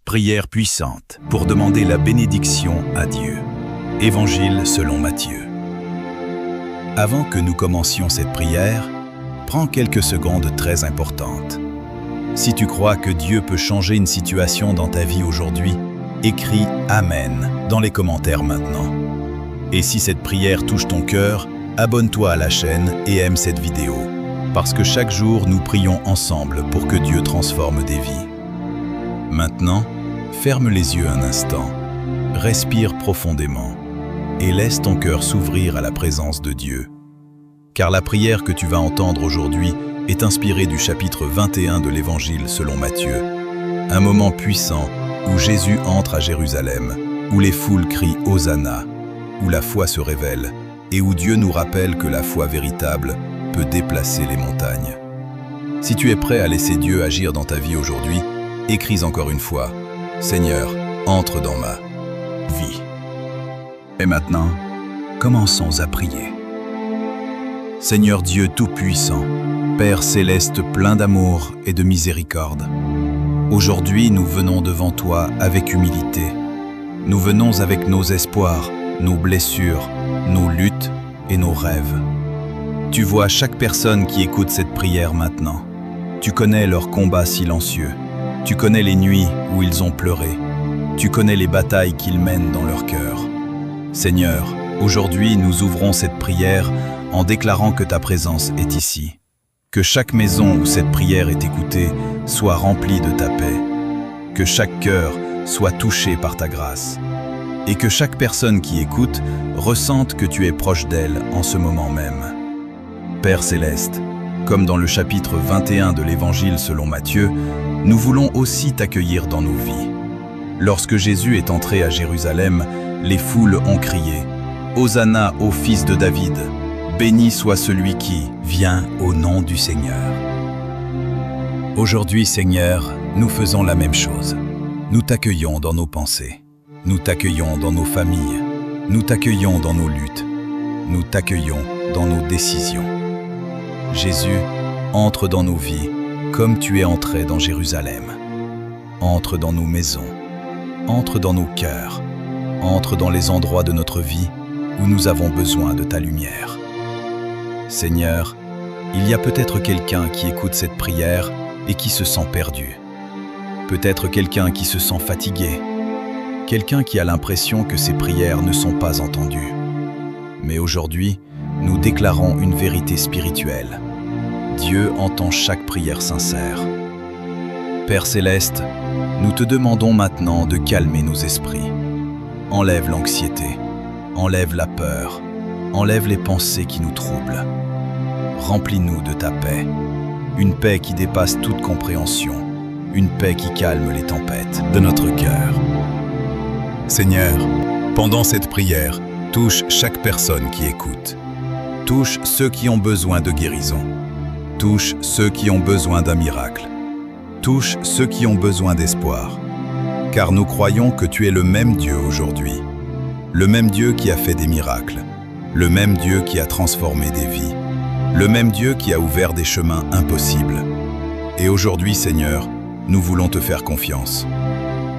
Prière puissante pour demander la bénédiction à Dieu. Évangile selon Matthieu. Avant que nous commencions cette prière, prends quelques secondes très importantes. Si tu crois que Dieu peut changer une situation dans ta vie aujourd'hui, écris « Amen » dans les commentaires maintenant. Et si cette prière touche ton cœur, abonne-toi à la chaîne et aime cette vidéo, parce que chaque jour nous prions ensemble pour que Dieu transforme des vies. Maintenant, ferme les yeux un instant, respire profondément et laisse ton cœur s'ouvrir à la présence de Dieu. Car la prière que tu vas entendre aujourd'hui est inspirée du chapitre 21 de l'Évangile selon Matthieu, un moment puissant où Jésus entre à Jérusalem, où les foules crient « Hosanna », où la foi se révèle et où Dieu nous rappelle que la foi véritable peut déplacer les montagnes. Si tu es prêt à laisser Dieu agir dans ta vie aujourd'hui, écris encore une fois « Seigneur, entre dans ma vie ». Et maintenant, commençons à prier. Seigneur Dieu Tout-Puissant, Père Céleste plein d'amour et de miséricorde, aujourd'hui nous venons devant toi avec humilité. Nous venons avec nos espoirs, nos blessures, nos luttes et nos rêves. Tu vois chaque personne qui écoute cette prière maintenant. Tu connais leurs combats silencieux. Tu connais les nuits où ils ont pleuré. Tu connais les batailles qu'ils mènent dans leur cœur. Seigneur, aujourd'hui nous ouvrons cette prière en déclarant que ta présence est ici. Que chaque maison où cette prière est écoutée soit remplie de ta paix. Que chaque cœur soit touché par ta grâce. Et que chaque personne qui écoute ressente que tu es proche d'elle en ce moment même. Père Céleste, comme dans le chapitre 21 de l'Évangile selon Matthieu, nous voulons aussi t'accueillir dans nos vies. Lorsque Jésus est entré à Jérusalem, les foules ont crié « Hosanna au fils de David, béni soit celui qui vient au nom du Seigneur ». Aujourd'hui, Seigneur, nous faisons la même chose. Nous t'accueillons dans nos pensées. Nous t'accueillons dans nos familles, nous t'accueillons dans nos luttes, nous t'accueillons dans nos décisions. Jésus, entre dans nos vies comme tu es entré dans Jérusalem. Entre dans nos maisons, entre dans nos cœurs, entre dans les endroits de notre vie où nous avons besoin de ta lumière. Seigneur, il y a peut-être quelqu'un qui écoute cette prière et qui se sent perdu. Peut-être quelqu'un qui se sent fatigué. Quelqu'un qui a l'impression que ses prières ne sont pas entendues. Mais aujourd'hui, nous déclarons une vérité spirituelle. Dieu entend chaque prière sincère. Père Céleste, nous te demandons maintenant de calmer nos esprits. Enlève l'anxiété, enlève la peur, enlève les pensées qui nous troublent. Remplis-nous de ta paix, une paix qui dépasse toute compréhension, une paix qui calme les tempêtes de notre cœur. Seigneur, pendant cette prière, touche chaque personne qui écoute. Touche ceux qui ont besoin de guérison. Touche ceux qui ont besoin d'un miracle. Touche ceux qui ont besoin d'espoir. Car nous croyons que tu es le même Dieu aujourd'hui. Le même Dieu qui a fait des miracles. Le même Dieu qui a transformé des vies. Le même Dieu qui a ouvert des chemins impossibles. Et aujourd'hui, Seigneur, nous voulons te faire confiance.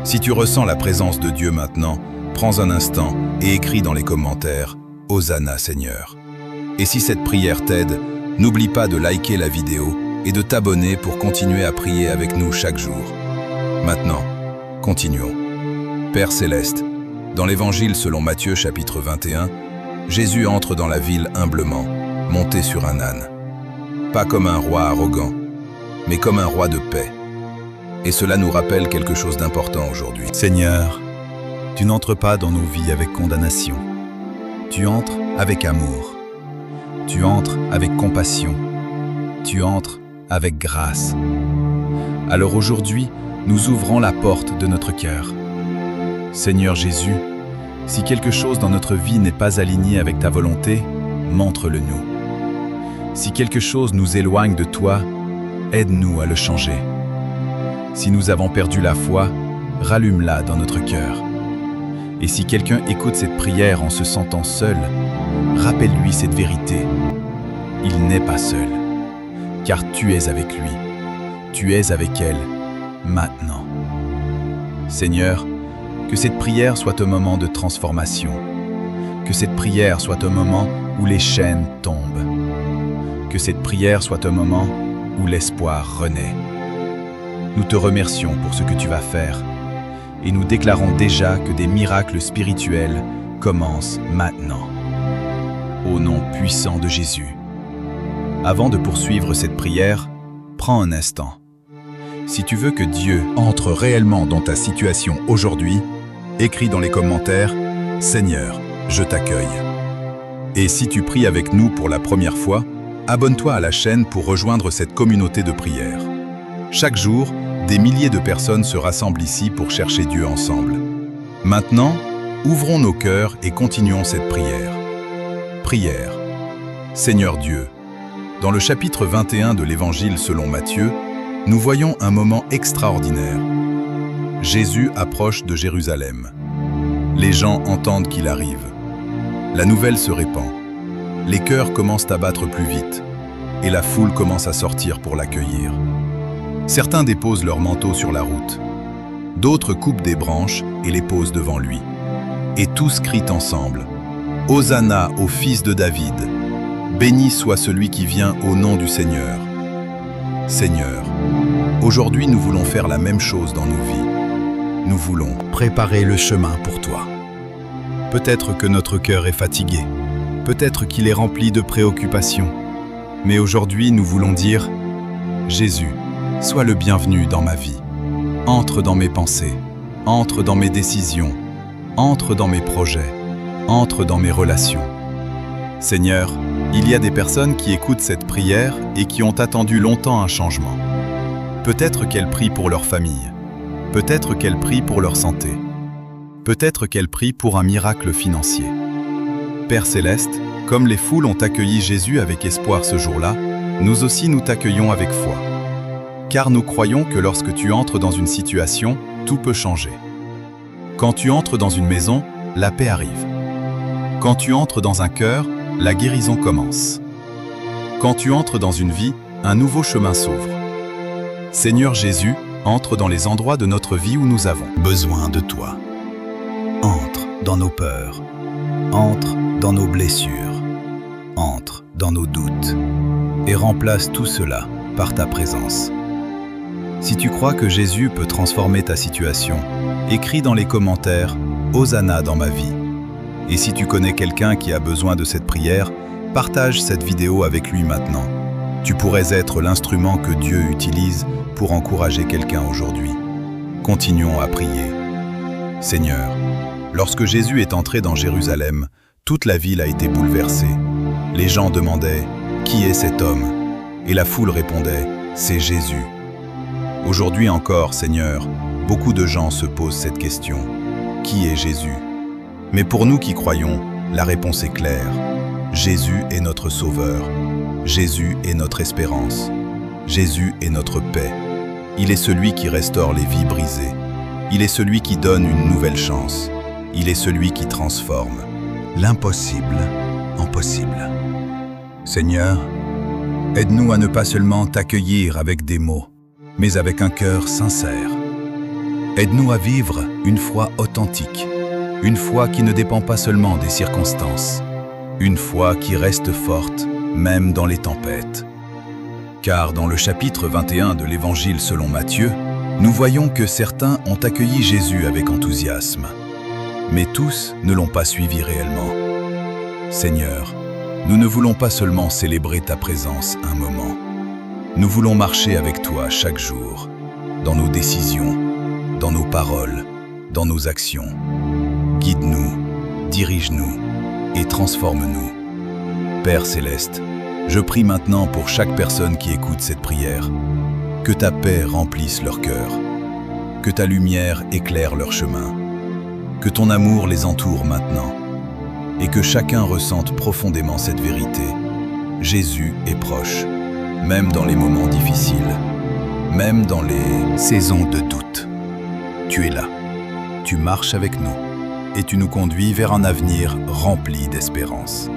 Si tu ressens la présence de Dieu maintenant, prends un instant et écris dans les commentaires « Hosanna Seigneur ». Et si cette prière t'aide, n'oublie pas de liker la vidéo et de t'abonner pour continuer à prier avec nous chaque jour. Maintenant, continuons. Père Céleste, dans l'Évangile selon Matthieu chapitre 21, Jésus entre dans la ville humblement, monté sur un âne. Pas comme un roi arrogant, mais comme un roi de paix. Et cela nous rappelle quelque chose d'important aujourd'hui. Seigneur, tu n'entres pas dans nos vies avec condamnation. Tu entres avec amour. Tu entres avec compassion. Tu entres avec grâce. Alors aujourd'hui, nous ouvrons la porte de notre cœur. Seigneur Jésus, si quelque chose dans notre vie n'est pas aligné avec ta volonté, montre-le-nous. Si quelque chose nous éloigne de toi, aide-nous à le changer. Si nous avons perdu la foi, rallume-la dans notre cœur. Et si quelqu'un écoute cette prière en se sentant seul, rappelle-lui cette vérité. Il n'est pas seul, car tu es avec lui. Tu es avec elle, maintenant. Seigneur, que cette prière soit un moment de transformation. Que cette prière soit un moment où les chaînes tombent. Que cette prière soit un moment où l'espoir renaît. Nous te remercions pour ce que tu vas faire et nous déclarons déjà que des miracles spirituels commencent maintenant. Au nom puissant de Jésus. Avant de poursuivre cette prière, prends un instant. Si tu veux que Dieu entre réellement dans ta situation aujourd'hui, écris dans les commentaires « Seigneur, je t'accueille ». Et si tu pries avec nous pour la première fois, abonne-toi à la chaîne pour rejoindre cette communauté de prière. Chaque jour, des milliers de personnes se rassemblent ici pour chercher Dieu ensemble. Maintenant, ouvrons nos cœurs et continuons cette prière. Prière. Seigneur Dieu, dans le chapitre 21 de l'Évangile selon Matthieu, nous voyons un moment extraordinaire. Jésus approche de Jérusalem. Les gens entendent qu'il arrive. La nouvelle se répand. Les cœurs commencent à battre plus vite et la foule commence à sortir pour l'accueillir. Certains déposent leurs manteaux sur la route. D'autres coupent des branches et les posent devant lui. Et tous crient ensemble « Hosanna au fils de David ! Béni soit celui qui vient au nom du Seigneur !» Seigneur, aujourd'hui nous voulons faire la même chose dans nos vies. Nous voulons préparer le chemin pour toi. Peut-être que notre cœur est fatigué, peut-être qu'il est rempli de préoccupations, mais aujourd'hui nous voulons dire « Jésus, sois le bienvenu dans ma vie. Entre dans mes pensées, entre dans mes décisions, entre dans mes projets, entre dans mes relations. » Seigneur, il y a des personnes qui écoutent cette prière et qui ont attendu longtemps un changement. Peut-être qu'elles prient pour leur famille, peut-être qu'elles prient pour leur santé, peut-être qu'elles prient pour un miracle financier. Père Céleste, comme les foules ont accueilli Jésus avec espoir ce jour-là, nous aussi nous t'accueillons avec foi. Car nous croyons que lorsque tu entres dans une situation, tout peut changer. Quand tu entres dans une maison, la paix arrive. Quand tu entres dans un cœur, la guérison commence. Quand tu entres dans une vie, un nouveau chemin s'ouvre. Seigneur Jésus, entre dans les endroits de notre vie où nous avons besoin de toi. Entre dans nos peurs. Entre dans nos blessures. Entre dans nos doutes. Et remplace tout cela par ta présence. Si tu crois que Jésus peut transformer ta situation, écris dans les commentaires « Hosanna dans ma vie ». Et si tu connais quelqu'un qui a besoin de cette prière, partage cette vidéo avec lui maintenant. Tu pourrais être l'instrument que Dieu utilise pour encourager quelqu'un aujourd'hui. Continuons à prier. Seigneur, lorsque Jésus est entré dans Jérusalem, toute la ville a été bouleversée. Les gens demandaient « Qui est cet homme ?» Et la foule répondait « C'est Jésus ». Aujourd'hui encore, Seigneur, beaucoup de gens se posent cette question. Qui est Jésus? Mais pour nous qui croyons, la réponse est claire. Jésus est notre Sauveur. Jésus est notre espérance. Jésus est notre paix. Il est celui qui restaure les vies brisées. Il est celui qui donne une nouvelle chance. Il est celui qui transforme l'impossible en possible. Seigneur, aide-nous à ne pas seulement t'accueillir avec des mots, mais avec un cœur sincère. Aide-nous à vivre une foi authentique, une foi qui ne dépend pas seulement des circonstances, une foi qui reste forte même dans les tempêtes. Car dans le chapitre 21 de l'Évangile selon Matthieu, nous voyons que certains ont accueilli Jésus avec enthousiasme, mais tous ne l'ont pas suivi réellement. Seigneur, nous ne voulons pas seulement célébrer ta présence un moment. Nous voulons marcher avec toi chaque jour, dans nos décisions, dans nos paroles, dans nos actions. Guide-nous, dirige-nous et transforme-nous. Père Céleste, je prie maintenant pour chaque personne qui écoute cette prière, que ta paix remplisse leur cœur, que ta lumière éclaire leur chemin, que ton amour les entoure maintenant, et que chacun ressente profondément cette vérité. Jésus est proche, même dans les moments difficiles, même dans les saisons de doute. Tu es là, tu marches avec nous, et tu nous conduis vers un avenir rempli d'espérance.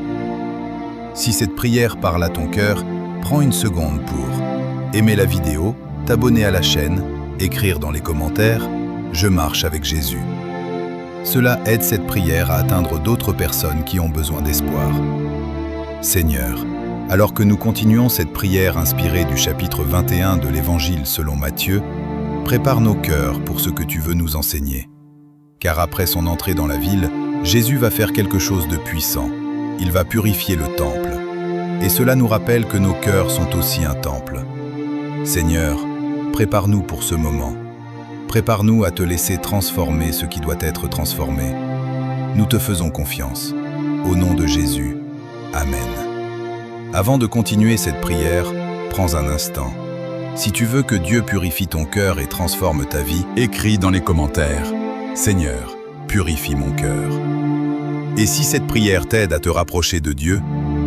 Si cette prière parle à ton cœur, prends une seconde pour aimer la vidéo, t'abonner à la chaîne, écrire dans les commentaires Je marche avec Jésus. Cela aide cette prière à atteindre d'autres personnes qui ont besoin d'espoir. Seigneur, alors que nous continuons cette prière inspirée du chapitre 21 de l'Évangile selon Matthieu, prépare nos cœurs pour ce que tu veux nous enseigner. Car après son entrée dans la ville, Jésus va faire quelque chose de puissant. Il va purifier le temple. Et cela nous rappelle que nos cœurs sont aussi un temple. Seigneur, prépare-nous pour ce moment. Prépare-nous à te laisser transformer ce qui doit être transformé. Nous te faisons confiance. Au nom de Jésus. Amen. Avant de continuer cette prière, prends un instant. Si tu veux que Dieu purifie ton cœur et transforme ta vie, écris dans les commentaires « Seigneur, purifie mon cœur ». Et si cette prière t'aide à te rapprocher de Dieu,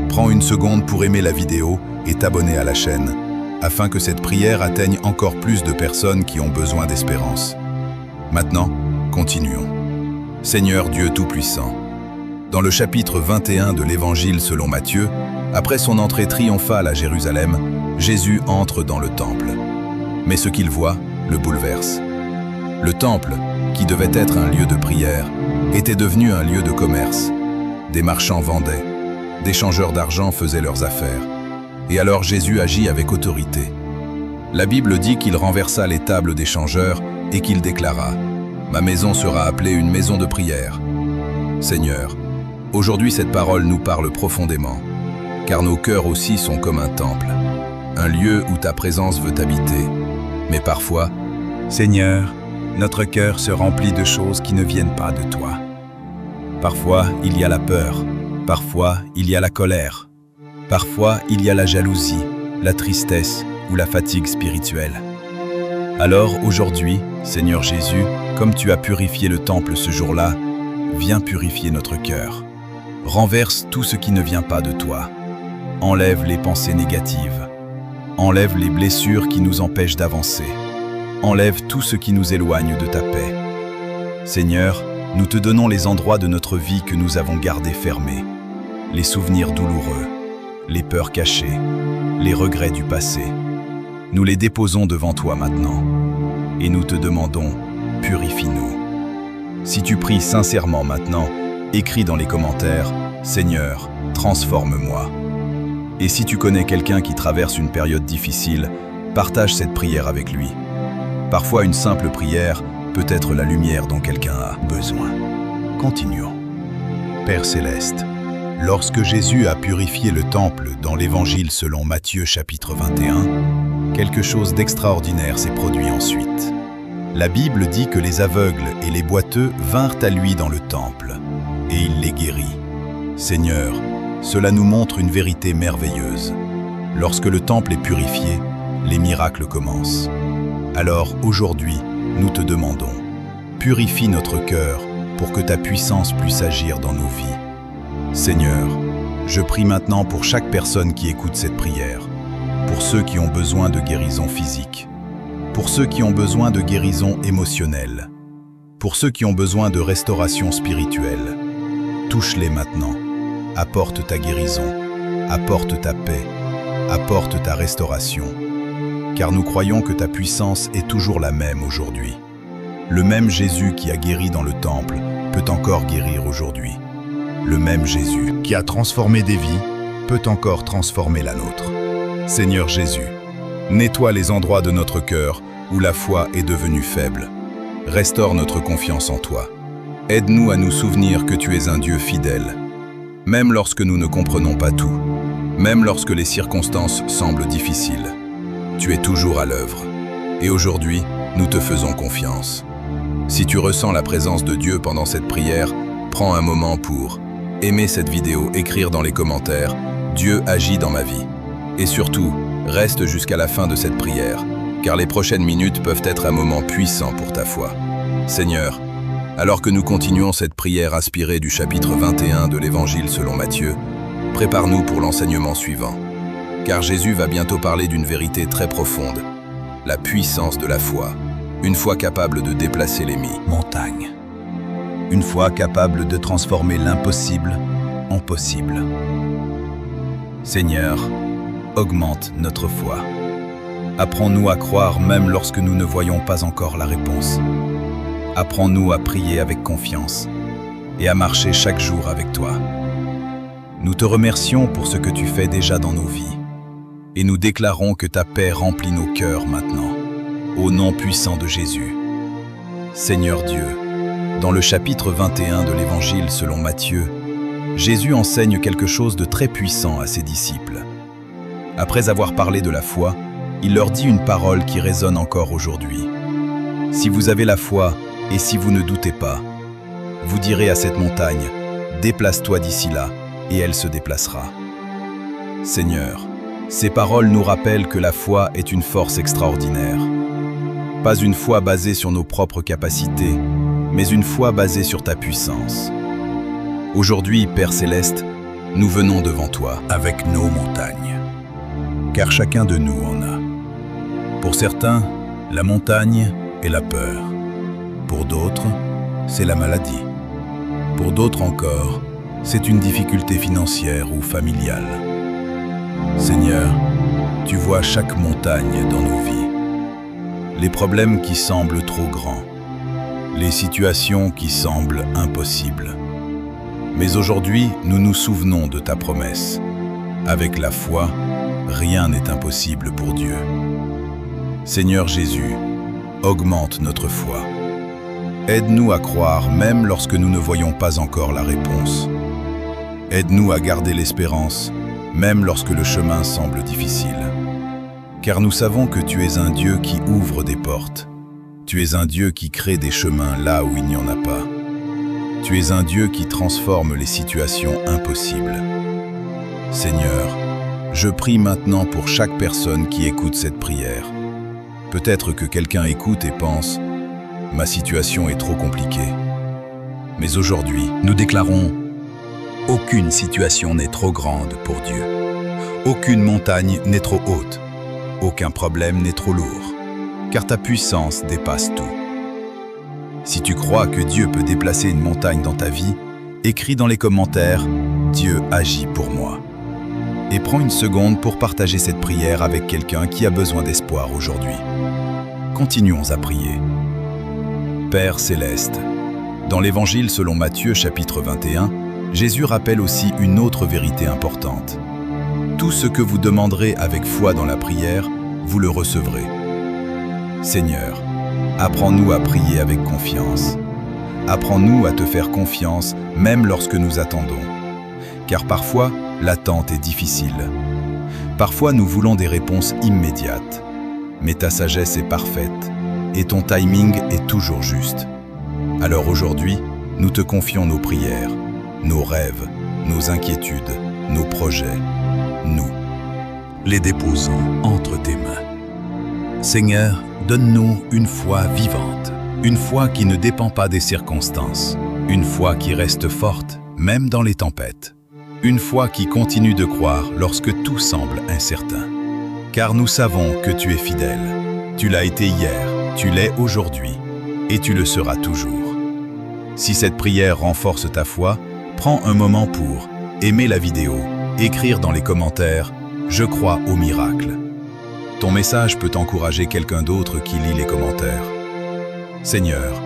prends une seconde pour aimer la vidéo et t'abonner à la chaîne, afin que cette prière atteigne encore plus de personnes qui ont besoin d'espérance. Maintenant, continuons. Seigneur Dieu Tout-Puissant, dans le chapitre 21 de l'Évangile selon Matthieu, après son entrée triomphale à Jérusalem, Jésus entre dans le temple. Mais ce qu'il voit le bouleverse. Le temple, qui devait être un lieu de prière, était devenu un lieu de commerce. Des marchands vendaient, des changeurs d'argent faisaient leurs affaires. Et alors Jésus agit avec autorité. La Bible dit qu'il renversa les tables des changeurs et qu'il déclara « Ma maison sera appelée une maison de prière ». Seigneur, aujourd'hui cette parole nous parle profondément, car nos cœurs aussi sont comme un temple, un lieu où ta présence veut habiter. Mais parfois, Seigneur, notre cœur se remplit de choses qui ne viennent pas de toi. Parfois, il y a la peur, parfois, il y a la colère. Parfois, il y a la jalousie, la tristesse ou la fatigue spirituelle. Alors aujourd'hui, Seigneur Jésus, comme tu as purifié le temple ce jour-là, viens purifier notre cœur. Renverse tout ce qui ne vient pas de toi. Enlève les pensées négatives. Enlève les blessures qui nous empêchent d'avancer. Enlève tout ce qui nous éloigne de ta paix. Seigneur, nous te donnons les endroits de notre vie que nous avons gardés fermés, les souvenirs douloureux, les peurs cachées, les regrets du passé. Nous les déposons devant toi maintenant. Et nous te demandons, purifie-nous. Si tu pries sincèrement maintenant, écris dans les commentaires, Seigneur, transforme-moi. Et si tu connais quelqu'un qui traverse une période difficile, partage cette prière avec lui. Parfois, une simple prière peut être la lumière dont quelqu'un a besoin. Continuons. Père Céleste, lorsque Jésus a purifié le temple dans l'Évangile selon Matthieu chapitre 21, quelque chose d'extraordinaire s'est produit ensuite. La Bible dit que les aveugles et les boiteux vinrent à lui dans le temple, et il les guérit. Seigneur, cela nous montre une vérité merveilleuse. Lorsque le temple est purifié, les miracles commencent. Alors aujourd'hui, nous te demandons, purifie notre cœur pour que ta puissance puisse agir dans nos vies. Seigneur, je prie maintenant pour chaque personne qui écoute cette prière, pour ceux qui ont besoin de guérison physique, pour ceux qui ont besoin de guérison émotionnelle, pour ceux qui ont besoin de restauration spirituelle. Touche-les maintenant, apporte ta guérison, apporte ta paix, apporte ta restauration, car nous croyons que ta puissance est toujours la même aujourd'hui. Le même Jésus qui a guéri dans le temple peut encore guérir aujourd'hui. Le même Jésus qui a transformé des vies peut encore transformer la nôtre. Seigneur Jésus, nettoie les endroits de notre cœur où la foi est devenue faible. Restaure notre confiance en toi. Aide-nous à nous souvenir que tu es un Dieu fidèle. Même lorsque nous ne comprenons pas tout, même lorsque les circonstances semblent difficiles, tu es toujours à l'œuvre. Et aujourd'hui, nous te faisons confiance. Si tu ressens la présence de Dieu pendant cette prière, prends un moment pour aimer cette vidéo, écrire dans les commentaires « Dieu agit dans ma vie ». Et surtout, reste jusqu'à la fin de cette prière, car les prochaines minutes peuvent être un moment puissant pour ta foi. Seigneur, alors que nous continuons cette prière inspirée du chapitre 21 de l'Évangile selon Matthieu, prépare-nous pour l'enseignement suivant. Car Jésus va bientôt parler d'une vérité très profonde, la puissance de la foi, une foi capable de déplacer les montagnes, une foi capable de transformer l'impossible en possible. Seigneur, augmente notre foi. Apprends-nous à croire même lorsque nous ne voyons pas encore la réponse. Apprends-nous à prier avec confiance et à marcher chaque jour avec toi. Nous te remercions pour ce que tu fais déjà dans nos vies et nous déclarons que ta paix remplit nos cœurs maintenant, au nom puissant de Jésus. Seigneur Dieu, dans le chapitre 21 de l'Évangile selon Matthieu, Jésus enseigne quelque chose de très puissant à ses disciples. Après avoir parlé de la foi, il leur dit une parole qui résonne encore aujourd'hui. Si vous avez la foi et si vous ne doutez pas, vous direz à cette montagne, « Déplace-toi d'ici là » et elle se déplacera. Seigneur, ces paroles nous rappellent que la foi est une force extraordinaire. Pas une foi basée sur nos propres capacités, mais une foi basée sur ta puissance. Aujourd'hui, Père Céleste, nous venons devant toi avec nos montagnes, car chacun de nous en a. Pour certains, la montagne est la peur. Pour d'autres, c'est la maladie. Pour d'autres encore, c'est une difficulté financière ou familiale. Seigneur, tu vois chaque montagne dans nos vies. Les problèmes qui semblent trop grands, les situations qui semblent impossibles. Mais aujourd'hui, nous nous souvenons de ta promesse. Avec la foi, rien n'est impossible pour Dieu. Seigneur Jésus, augmente notre foi. Aide-nous à croire même lorsque nous ne voyons pas encore la réponse. Aide-nous à garder l'espérance, même lorsque le chemin semble difficile. Car nous savons que tu es un Dieu qui ouvre des portes. Tu es un Dieu qui crée des chemins là où il n'y en a pas. Tu es un Dieu qui transforme les situations impossibles. Seigneur, je prie maintenant pour chaque personne qui écoute cette prière. Peut-être que quelqu'un écoute et pense « Ma situation est trop compliquée ». Mais aujourd'hui, nous déclarons « Aucune situation n'est trop grande pour Dieu. Aucune montagne n'est trop haute. Aucun problème n'est trop lourd. Car ta puissance dépasse tout. » Si tu crois que Dieu peut déplacer une montagne dans ta vie, écris dans les commentaires « Dieu agit pour moi ». Et prends une seconde pour partager cette prière avec quelqu'un qui a besoin d'espoir aujourd'hui. Continuons à prier. Père Céleste, dans l'Évangile selon Matthieu chapitre 21, Jésus rappelle aussi une autre vérité importante. Tout ce que vous demanderez avec foi dans la prière, vous le recevrez. Seigneur, apprends-nous à prier avec confiance. Apprends-nous à te faire confiance même lorsque nous attendons. Car parfois, l'attente est difficile. Parfois, nous voulons des réponses immédiates. Mais ta sagesse est parfaite et ton timing est toujours juste. Alors aujourd'hui, nous te confions nos prières, nos rêves, nos inquiétudes, nos projets. Nous les déposons entre tes mains. Seigneur, donne-nous une foi vivante, une foi qui ne dépend pas des circonstances, une foi qui reste forte, même dans les tempêtes, une foi qui continue de croire lorsque tout semble incertain. Car nous savons que tu es fidèle. Tu l'as été hier, tu l'es aujourd'hui, et tu le seras toujours. Si cette prière renforce ta foi, prends un moment pour aimer la vidéo, écrire dans les commentaires « Je crois au miracle ». Ton message peut encourager quelqu'un d'autre qui lit les commentaires. Seigneur,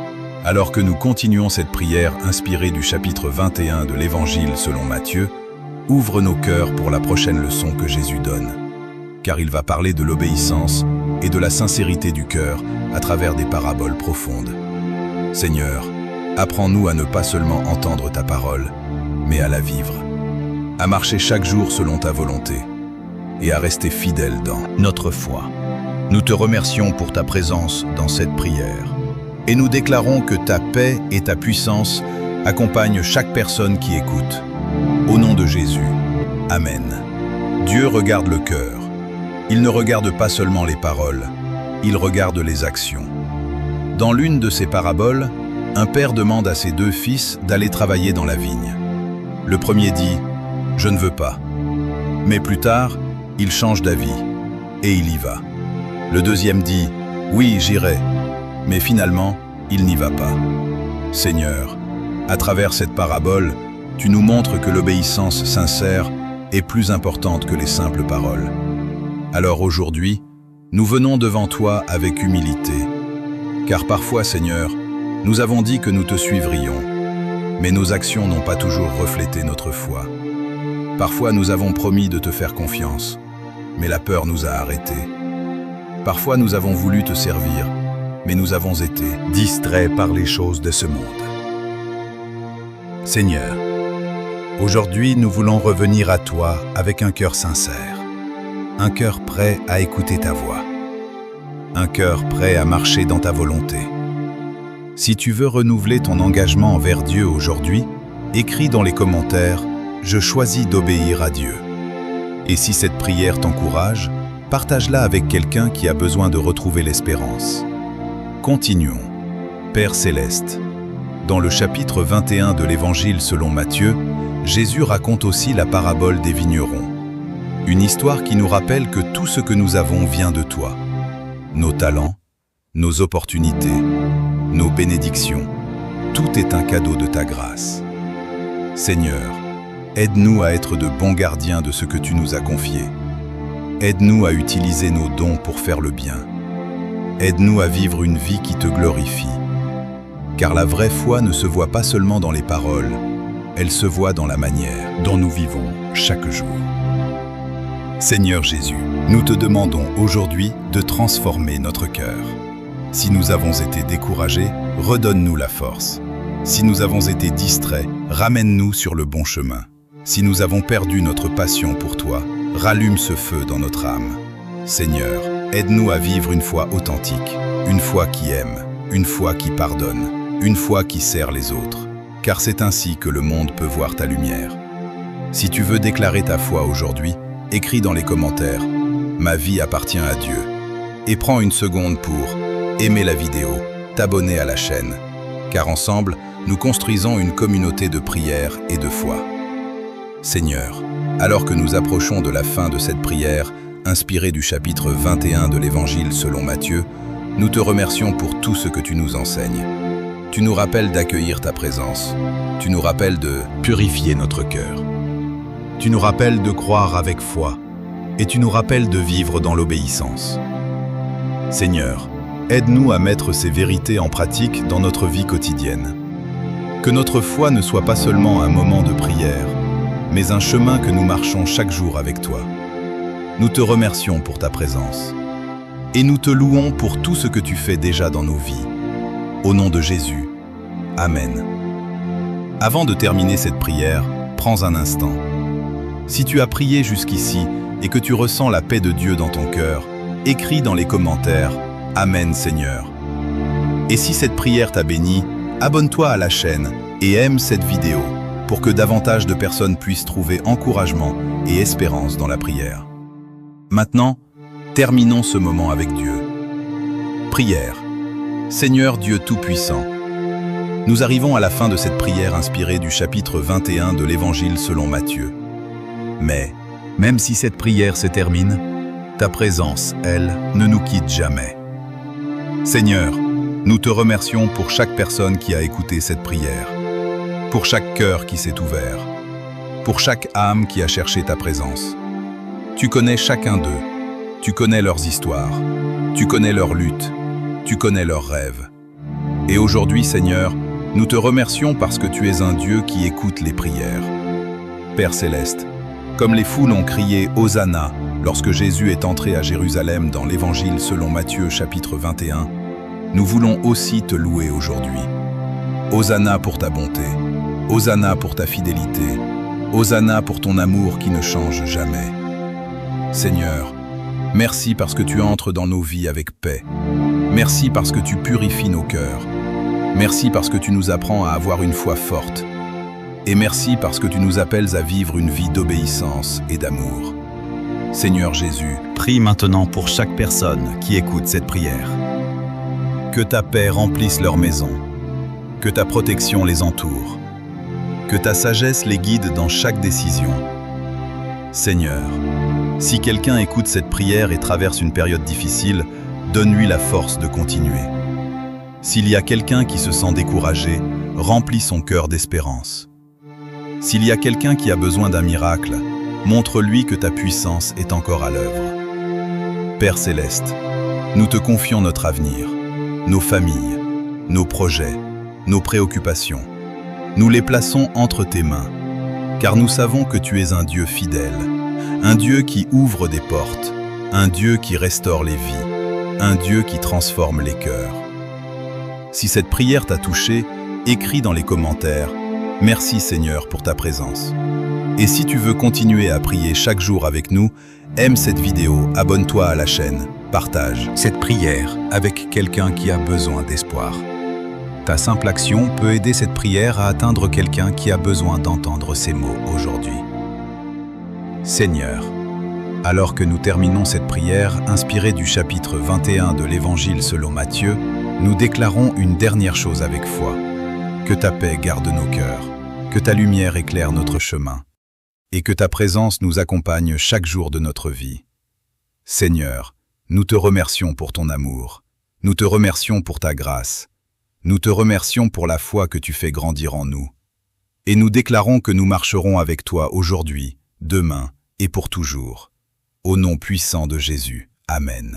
alors que nous continuons cette prière inspirée du chapitre 21 de l'Évangile selon Matthieu, ouvre nos cœurs pour la prochaine leçon que Jésus donne, car il va parler de l'obéissance et de la sincérité du cœur à travers des paraboles profondes. Seigneur, apprends-nous à ne pas seulement entendre ta parole, mais à la vivre, à marcher chaque jour selon ta volonté et à rester fidèle dans notre foi. Nous te remercions pour ta présence dans cette prière et nous déclarons que ta paix et ta puissance accompagnent chaque personne qui écoute. Au nom de Jésus, Amen. Dieu regarde le cœur. Il ne regarde pas seulement les paroles, il regarde les actions. Dans l'une de ces paraboles, un père demande à ses 2 fils d'aller travailler dans la vigne. Le premier dit « Je ne veux pas ». Mais plus tard, il change d'avis et il y va. Le deuxième dit « Oui, j'irai ». Mais finalement, il n'y va pas. Seigneur, à travers cette parabole, tu nous montres que l'obéissance sincère est plus importante que les simples paroles. Alors aujourd'hui, nous venons devant toi avec humilité, car parfois, Seigneur, Nous avons dit que nous te suivrions, mais nos actions n'ont pas toujours reflété notre foi. Parfois, nous avons promis de te faire confiance, mais la peur nous a arrêtés. Parfois, nous avons voulu te servir, mais nous avons été distraits par les choses de ce monde. Seigneur, aujourd'hui, nous voulons revenir à toi avec un cœur sincère, un cœur prêt à écouter ta voix, un cœur prêt à marcher dans ta volonté. Si tu veux renouveler ton engagement envers Dieu aujourd'hui, écris dans les commentaires « Je choisis d'obéir à Dieu ». Et si cette prière t'encourage, partage-la avec quelqu'un qui a besoin de retrouver l'espérance. Continuons. Père Céleste, dans le chapitre 21 de l'Évangile selon Matthieu, Jésus raconte aussi la parabole des vignerons. Une histoire qui nous rappelle que tout ce que nous avons vient de toi. Nos talents, nos opportunités, nos bénédictions, tout est un cadeau de ta grâce. Seigneur, aide-nous à être de bons gardiens de ce que tu nous as confié. Aide-nous à utiliser nos dons pour faire le bien. Aide-nous à vivre une vie qui te glorifie. Car la vraie foi ne se voit pas seulement dans les paroles, elle se voit dans la manière dont nous vivons chaque jour. Seigneur Jésus, nous te demandons aujourd'hui de transformer notre cœur. Si nous avons été découragés, redonne-nous la force. Si nous avons été distraits, ramène-nous sur le bon chemin. Si nous avons perdu notre passion pour toi, rallume ce feu dans notre âme. Seigneur, aide-nous à vivre une foi authentique, une foi qui aime, une foi qui pardonne, une foi qui sert les autres, car c'est ainsi que le monde peut voir ta lumière. Si tu veux déclarer ta foi aujourd'hui, écris dans les commentaires « Ma vie appartient à Dieu » et prends une seconde pour aimer la vidéo, t'abonner à la chaîne, car ensemble, nous construisons une communauté de prière et de foi. Seigneur, alors que nous approchons de la fin de cette prière, inspirée du chapitre 21 de l'Évangile selon Matthieu, nous te remercions pour tout ce que tu nous enseignes. Tu nous rappelles d'accueillir ta présence. Tu nous rappelles de purifier notre cœur. Tu nous rappelles de croire avec foi. Et tu nous rappelles de vivre dans l'obéissance. Seigneur, aide-nous à mettre ces vérités en pratique dans notre vie quotidienne. Que notre foi ne soit pas seulement un moment de prière, mais un chemin que nous marchons chaque jour avec toi. Nous te remercions pour ta présence. Et nous te louons pour tout ce que tu fais déjà dans nos vies. Au nom de Jésus. Amen. Avant de terminer cette prière, prends un instant. Si tu as prié jusqu'ici et que tu ressens la paix de Dieu dans ton cœur, écris dans les commentaires « Amen Seigneur ». Et si cette prière t'a béni, abonne-toi à la chaîne et aime cette vidéo pour que davantage de personnes puissent trouver encouragement et espérance dans la prière. Maintenant, terminons ce moment avec Dieu. Prière. Seigneur Dieu Tout-Puissant, nous arrivons à la fin de cette prière inspirée du chapitre 21 de l'Évangile selon Matthieu. Mais, même si cette prière se termine, ta présence, elle, ne nous quitte jamais. Seigneur, nous te remercions pour chaque personne qui a écouté cette prière, pour chaque cœur qui s'est ouvert, pour chaque âme qui a cherché ta présence. Tu connais chacun d'eux, tu connais leurs histoires, tu connais leurs luttes, tu connais leurs rêves. Et aujourd'hui, Seigneur, nous te remercions parce que tu es un Dieu qui écoute les prières. Père Céleste, comme les foules ont crié « Hosanna » lorsque Jésus est entré à Jérusalem dans l'Évangile selon Matthieu chapitre 21, nous voulons aussi te louer aujourd'hui. Hosanna pour ta bonté, Hosanna pour ta fidélité, Hosanna pour ton amour qui ne change jamais. Seigneur, merci parce que tu entres dans nos vies avec paix. Merci parce que tu purifies nos cœurs. Merci parce que tu nous apprends à avoir une foi forte. Et merci parce que tu nous appelles à vivre une vie d'obéissance et d'amour. Seigneur Jésus, prie maintenant pour chaque personne qui écoute cette prière. Que ta paix remplisse leur maison, que ta protection les entoure, que ta sagesse les guide dans chaque décision. Seigneur, si quelqu'un écoute cette prière et traverse une période difficile, donne-lui la force de continuer. S'il y a quelqu'un qui se sent découragé, remplis son cœur d'espérance. S'il y a quelqu'un qui a besoin d'un miracle, montre-lui que ta puissance est encore à l'œuvre. Père Céleste, nous te confions notre avenir, nos familles, nos projets, nos préoccupations. Nous les plaçons entre tes mains, car nous savons que tu es un Dieu fidèle, un Dieu qui ouvre des portes, un Dieu qui restaure les vies, un Dieu qui transforme les cœurs. Si cette prière t'a touché, écris dans les commentaires « Merci Seigneur pour ta présence ». Et si tu veux continuer à prier chaque jour avec nous, aime cette vidéo, abonne-toi à la chaîne, partage cette prière avec quelqu'un qui a besoin d'espoir. Ta simple action peut aider cette prière à atteindre quelqu'un qui a besoin d'entendre ces mots aujourd'hui. Seigneur, alors que nous terminons cette prière inspirée du chapitre 21 de l'Évangile selon Matthieu, nous déclarons une dernière chose avec foi. Que ta paix garde nos cœurs, que ta lumière éclaire notre chemin, et que ta présence nous accompagne chaque jour de notre vie. Seigneur, nous te remercions pour ton amour, nous te remercions pour ta grâce, nous te remercions pour la foi que tu fais grandir en nous. Et nous déclarons que nous marcherons avec toi aujourd'hui, demain et pour toujours. Au nom puissant de Jésus. Amen.